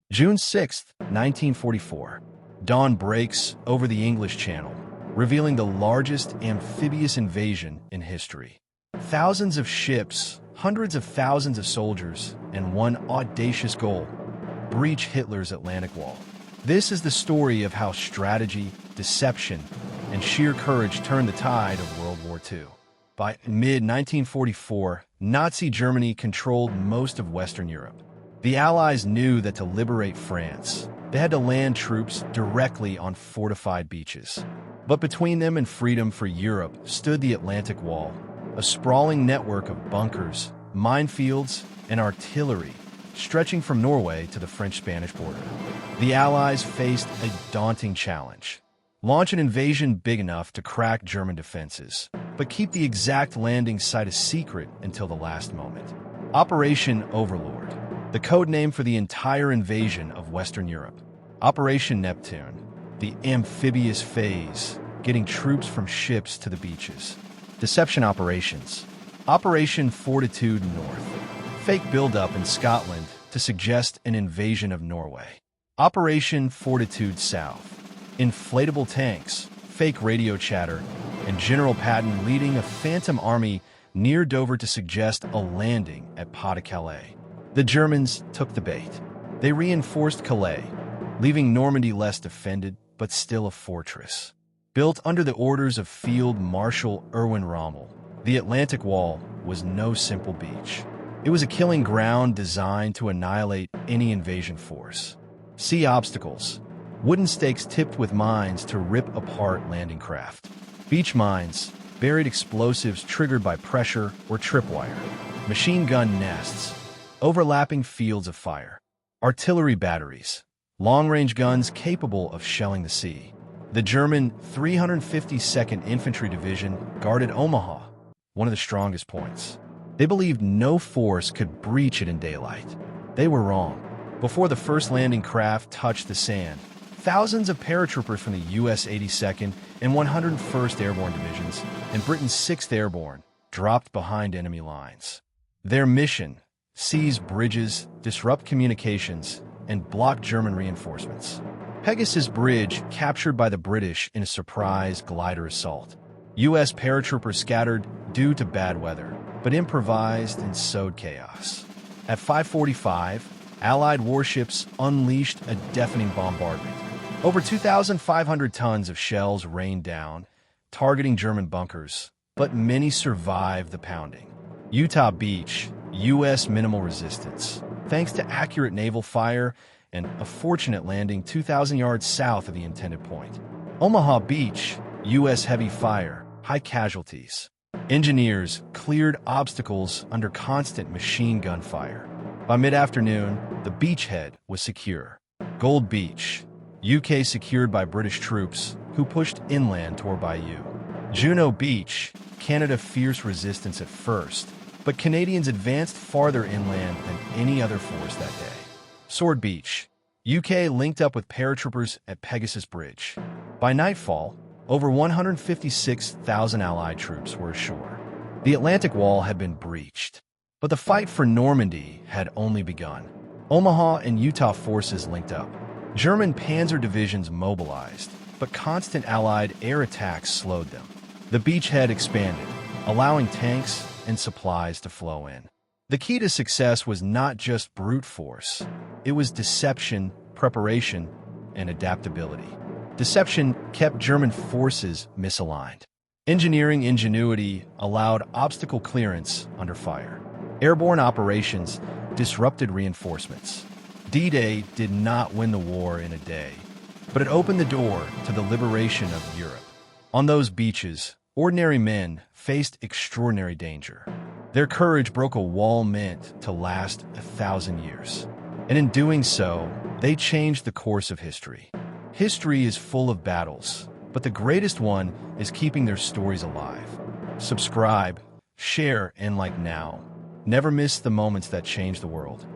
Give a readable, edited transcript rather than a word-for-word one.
June 6, 1944. Dawn breaks over the English Channel, revealing the largest amphibious invasion in history. Thousands of ships, hundreds of thousands of soldiers, and one audacious goal: breach Hitler's Atlantic Wall. This is the story of how strategy, deception, and sheer courage turned the tide of World War II. By mid-1944, Nazi Germany controlled most of Western Europe. The Allies knew that to liberate France, they had to land troops directly on fortified beaches. But between them and freedom for Europe stood the Atlantic Wall, a sprawling network of bunkers, minefields, and artillery stretching from Norway to the French-Spanish border. The Allies faced a daunting challenge: launch an invasion big enough to crack German defenses, but keep the exact landing site a secret until the last moment. Operation Overlord, the code name for the entire invasion of Western Europe. Operation Neptune, the amphibious phase, getting troops from ships to the beaches. Deception operations. Operation Fortitude North, fake buildup in Scotland to suggest an invasion of Norway. Operation Fortitude South, inflatable tanks, fake radio chatter, and General Patton leading a phantom army near Dover to suggest a landing at Pas-de-Calais. The Germans took the bait. They reinforced Calais, leaving Normandy less defended but still a fortress. Built under the orders of Field Marshal Erwin Rommel, the Atlantic Wall was no simple beach. It was a killing ground designed to annihilate any invasion force. Sea obstacles. Wooden stakes tipped with mines to rip apart landing craft. Beach mines. Buried explosives triggered by pressure or tripwire. Machine gun nests. Overlapping fields of fire. Artillery batteries. Long-range guns capable of shelling the sea. The German 352nd Infantry Division guarded Omaha, one of the strongest points. They believed no force could breach it in daylight. They were wrong. Before the first landing craft touched the sand, thousands of paratroopers from the U.S. 82nd and 101st Airborne Divisions and Britain's 6th Airborne dropped behind enemy lines. Their mission: seize bridges, disrupt communications, and block German reinforcements. Pegasus Bridge captured by the British in a surprise glider assault. U.S. paratroopers scattered due to bad weather, but improvised and sowed chaos. At 5:45, Allied warships unleashed a deafening bombardment. Over 2,500 tons of shells rained down, targeting German bunkers, but many survived the pounding. Utah Beach, U.S. minimal resistance, thanks to accurate naval fire and a fortunate landing 2,000 yards south of the intended point. Omaha Beach, U.S. heavy fire, high casualties. Engineers cleared obstacles under constant machine gun fire. By mid-afternoon, the beachhead was secure. Gold Beach, UK secured by British troops who pushed inland toward Bayou. Juno Beach, Canada fierce resistance at first, but Canadians advanced farther inland than any other force that day. Sword Beach, UK linked up with paratroopers at Pegasus Bridge. By nightfall, over 156,000 Allied troops were ashore. The Atlantic Wall had been breached, but the fight for Normandy had only begun. Omaha and Utah forces linked up. German panzer divisions mobilized, but constant Allied air attacks slowed them. The beachhead expanded, allowing tanks and supplies to flow in. The key to success was not just brute force. It was deception, preparation, and adaptability. Deception kept German forces misaligned. Engineering ingenuity allowed obstacle clearance under fire. Airborne operations disrupted reinforcements. D-Day did not win the war in a day, but it opened the door to the liberation of Europe. On those beaches, ordinary men faced extraordinary danger. Their courage broke a wall meant to last 1,000 years. And in doing so, they changed the course of history. History is full of battles, but the greatest one is keeping their stories alive. Subscribe, share, and like now. Never miss the moments that change the world.